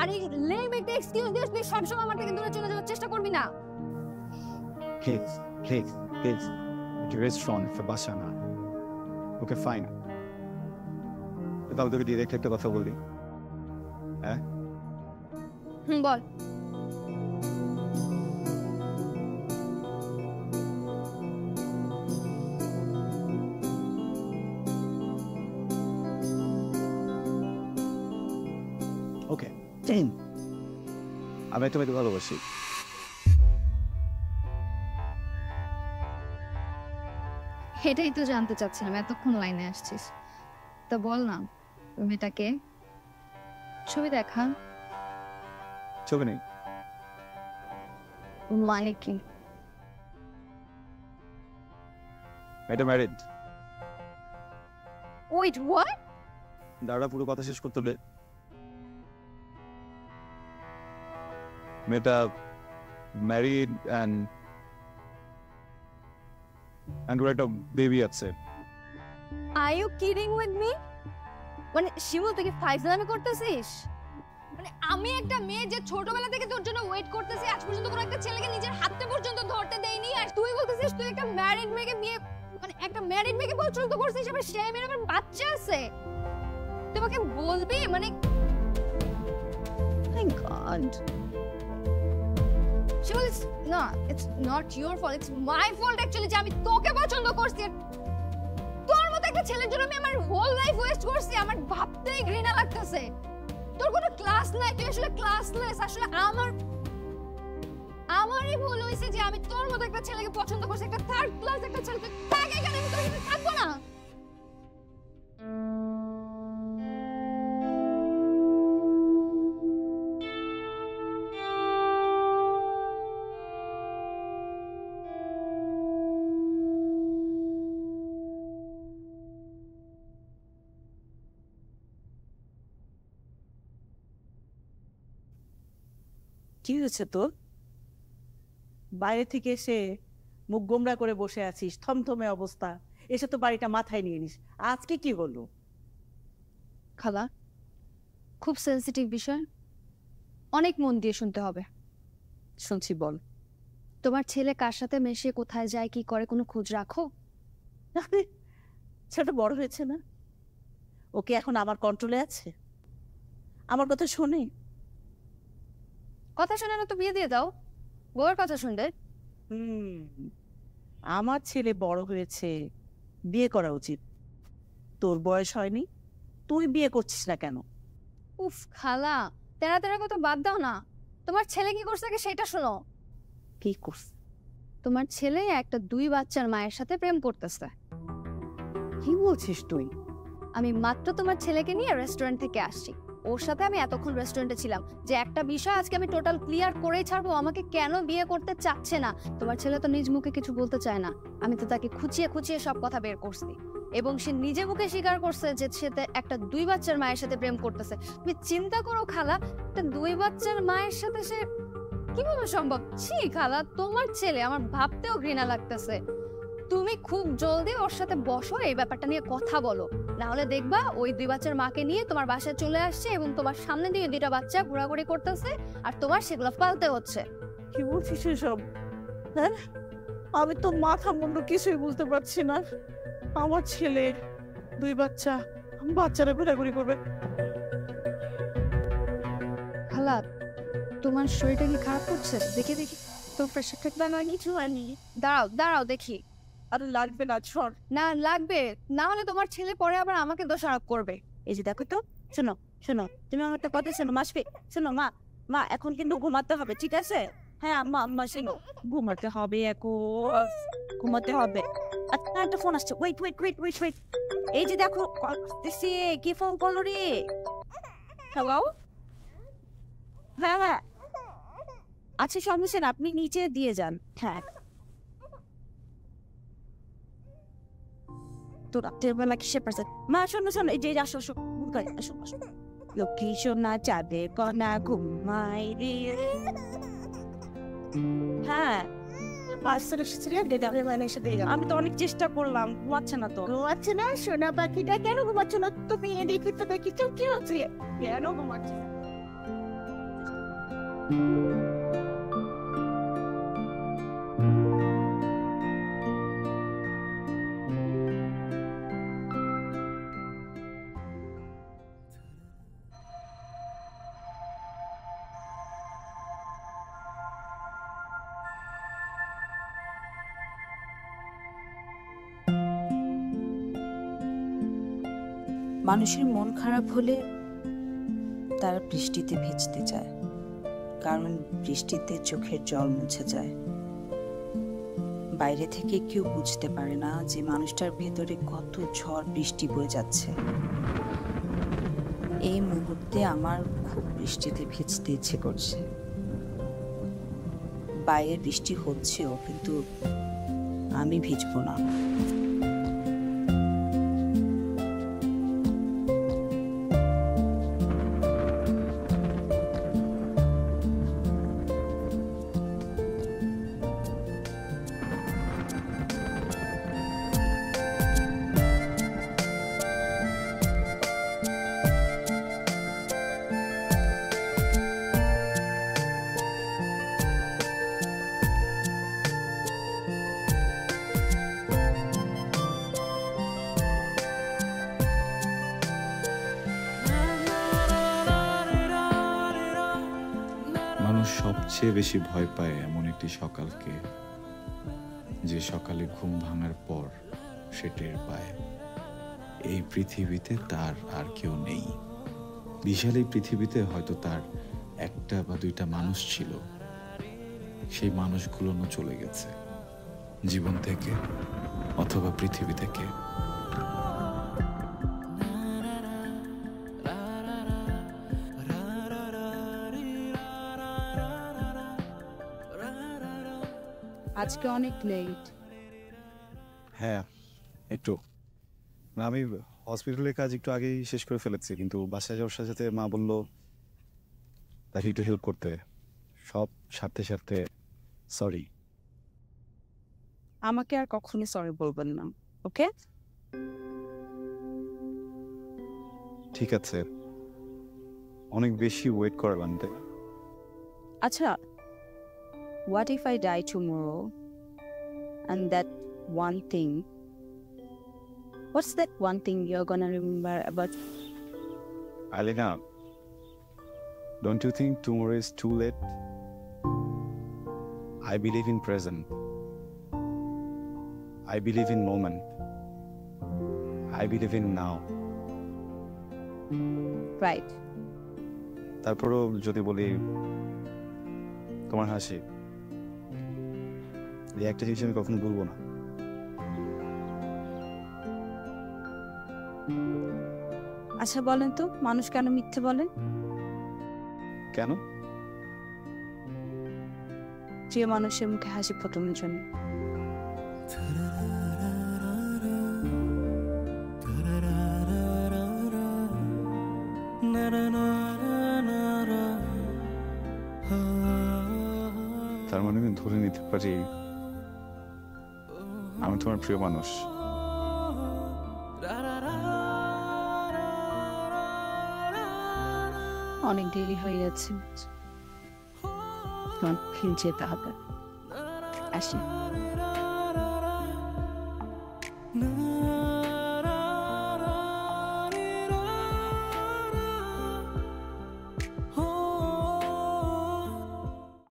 আরে লেম একটা excuse this, তুই সবসময় আমার থেকে দূরে চলে যাওয়ার চেষ্টা করবি না। প্লিজ প্লিজ প্লিজ, একটু রেস্টুরেন্ট ফর বাসা না। ওকে ফাইন, তাহলে তোকে ডিরেক্ট একটা কথা বলি। হ্যাঁ বল। ওকে, আমি তোমাকে ভালোবাসি। এটাই তো জানতে চাচ্ছিলাম, এতক্ষণ লাইনে আসছিস। তো বল না, মেয়েটাকে ছবি দেখা। ছবি নেই মানে কি? মেয়েটা ম্যারিড। Wait, what? দাঁড়া, পুরো কথা শেষ করতে দে। মেয়েটা ম্যারিড অ্যান্ড ওর একটা বেবি আছে। Are you kidding with me? মানে শিমুল, তুই কি ফাইজলামি করতেছিস? মানে আমি একটা মেয়ে যে ছোটবেলা থেকে তোর জন্য ওয়েট করতেছি, আজ পর্যন্ত কোনো একটা ছেলেকে নিজের হাতে পর্যন্ত ধরতে দেইনি, আর তুই বলতেছিস তুই একটা ম্যারিড মেয়েকে বিয়ে, মানে একটা ম্যারিড মেয়েকে পছন্দ করছিস, আবার সেই মেয়ের আবার বাচ্চা আছে। তুই আমাকে বলবি মানে মাই গড। শিমুল, না, it's not your fault, it's my fault actually, যে আমি তোকে পছন্দ করছি। তোর মতো একটা ছেলের জন্য আমি আমার হোল লাইফ ওয়েস্ট করছি, আমার ভাবতেই ঘৃণা লাগতেছে। তোর কোনো ক্লাস নাই, তুই আসলে ক্লাসলেস। আসলে আমারই ভুল হয়েছে যে আমি তোর মতো একটা ছেলেকে পছন্দ করছি, একটা থার্ড ক্লাস একটা ছেলেকে। থাক এখানে, আমি তোর সাথে থাকবো না। কি হয়েছে তোর? বাইরে থেকে এসে মুখ গোমরা করে বসে আছিস, থমথমে অবস্থা, এসে তো বাড়িটা মাথায় নিয়ে নিস। আজকে কি হলো? খালা, খুব সেনসিটিভ বিষয়, অনেক মন দিয়ে শুনতে হবে। শুনছি, বল। তোমার ছেলে কার সাথে মেশে, কোথায় যায়, কি করে, কোনো খোঁজ রাখো? ছেলেটা বড় হয়েছে না? ওকে এখন আমার কন্ট্রোলে আছে? আমার কথা শোনে? কথা শুনে না তো বিয়ে দিয়ে দাও, বউয়ের কথা শুনবে। আমার ছেলে বড় হয়েছে, বিয়ে করা উচিত। তোর বয়স হয়নি, তুই বিয়ে করছিস না কেন? উফ খালা, তেরা তেরা কথা বাদ দাও না। তোমার ছেলে কি করছে আগে সেটা শোনো। কি করছে? তোমার ছেলে একটা 2 বাচ্চার মায়ের সাথে প্রেম করতেছে। কি বলছিস তুই? আমি মাত্র তোমার ছেলেকে নিয়ে রেস্টুরেন্ট থেকে আসছি, ওর সাথে আমি এতক্ষণ রেস্টুরেন্টে ছিলাম, যে একটা বিষয় আজকে আমি টোটাল ক্লিয়ার করেই ছাড়বো, আমাকে কেন বিয়ে করতে চাচ্ছে না। তোমার ছেলে তো নিজ মুখে কিছু বলতে চায় না, আমি তো তাকে খুঁচিয়ে খুঁচিয়ে সব কথা বের করছি, এবং সে নিজে মুখে স্বীকার করছে যে সে একটা 2 বাচ্চার মায়ের সাথে প্রেম করতেছে। তুমি চিন্তা করো খালা, একটা 2 বাচ্চার মায়ের সাথে সে কিভাবে সম্ভব? ছি খালা, তোমার ছেলে আমার ভাবতেও ঘৃণা লাগতেছে। তুমি খুব জলদি ওর সাথে বসো, এই ব্যাপারটা নিয়ে কথা বলো, না হলে দেখবা ওই 2 বাচ্চার মাকে নিয়ে তোমার বাসায় চলে আসছে এবং তোমার সামনে দিয়ে 2টা বাচ্চা ঘোরাঘুরি করতেছে, আর তোমার সেগুলো পালতে হচ্ছে। কি বলছিস এসব? হ্যাঁ, আমি তো মাথা মুন্ডু কিছুই বুঝতে পারছি না। আমার ছেলে 2 বাচ্চা, বাচ্চারা ঘোরাঘুরি করবে? খালা, তোমার শরীরটা কি খারাপ করছে? দেখি দেখি তোর প্রেশারটা। না কিছু হয়নি, দাঁড়াও দাঁড়াও দেখি। আরে লাগবে না, সর। না লাগবে, না হলে তোমার ছেলে পরে আবার আমাকে দোষারোপ করবে। এই যে দেখো তো, শোনো শোনো, তুমি আমার একটা কথা শোনো, মাসফি শোনো। মা মা এখন কিন্তু ঘুমাতে হবে, ঠিক আছে? হ্যাঁ আম্মা, আম্মা শোনো, ঘুমাতে হবে, এখন ঘুমাতে হবে। আচ্ছা, একটা ফোন আসছে, wait wait wait wait wait. এই যে দেখো, কি ফোন করলো রে? হ্যালো? হ্যাঁ হ্যাঁ, আচ্ছা সমস্যা না, আপনি নিচে দিয়ে যান। হ্যাঁ, তো রাত্রের বেলা কিসে পারছে? মা শোনো শোনো, এই যে আসো আসো, আসো আসো। লক্ষ্মী সোনা চাঁদে কনা ঘুমাই রে। হ্যাঁ, আমি তো অনেক চেষ্টা করলাম, ঘুমাচ্ছে না তো। ঘুমাচ্ছে না? সোনা পাখিটা কেন ঘুমাচ্ছে না? তুমি এদিকে তো দেখি তো, কি হচ্ছে? কেন ঘুমাচ্ছে? মানুষের মন খারাপ হলে তারা বৃষ্টিতে ভিজতে চায়, কারণ বৃষ্টিতে চোখের জল মুছে যায়। বাইরে থেকে কেউ বুঝতে পারে না যে মানুষটার ভেতরে কত ঝড় বৃষ্টি বয়ে যাচ্ছে। এই মুহূর্তে আমার খুব বৃষ্টিতে ভিজতে ইচ্ছে করছে। বাইরে বৃষ্টি হচ্ছেও, কিন্তু আমি ভিজবো না। মানুষ সবচেয়ে বেশি ভয় পায় এমন একটি সকালকে, যে সকালে ঘুম ভাঙার পর সে টের পায় এই পৃথিবীতে তার আর কেউ নেই। বিশাল এই পৃথিবীতে হয়তো তার একটা বা দুইটা মানুষ ছিল, সেই মানুষগুলোও চলে গেছে জীবন থেকে অথবা পৃথিবী থেকে। আজকে অনেক লেট। হ্যাঁ একটু না, আমি হসপিটালের কাজ একটু আগেই শেষ করে ফেলেছি, কিন্তু বাসায় যাওয়ার সাথে সাথে মা বললো তাকে একটু হেল্প করতে। সব সারতে সারতে সরি। আমাকে আর কখনো সরি বলবেন না, ওকে? ঠিক আছে, অনেক বেশি ওয়েট করালাম তাই। আচ্ছা, what if I die tomorrow and that one thing, what's that one thing you're gonna remember about? Alina, don't you think tomorrow is too late? I believe in present. I believe in moment. I believe in now. Right. তারপরও যদি বলি তোমার হাসি, এই একটা জিনিস আমি কখনো ভুলবো না। আচ্ছা বলেন তো, মানুষ কেন মিথ্যে বলে? কেন? যে মানুষের মুখে হাসি ফোটানোর জন্য। তার মানে আমি ধরে নিতে পারি আমি তোমার প্রিয় মানুষ। অনেক দেরি হয়ে যাচ্ছে, যেতে হবে। আসি।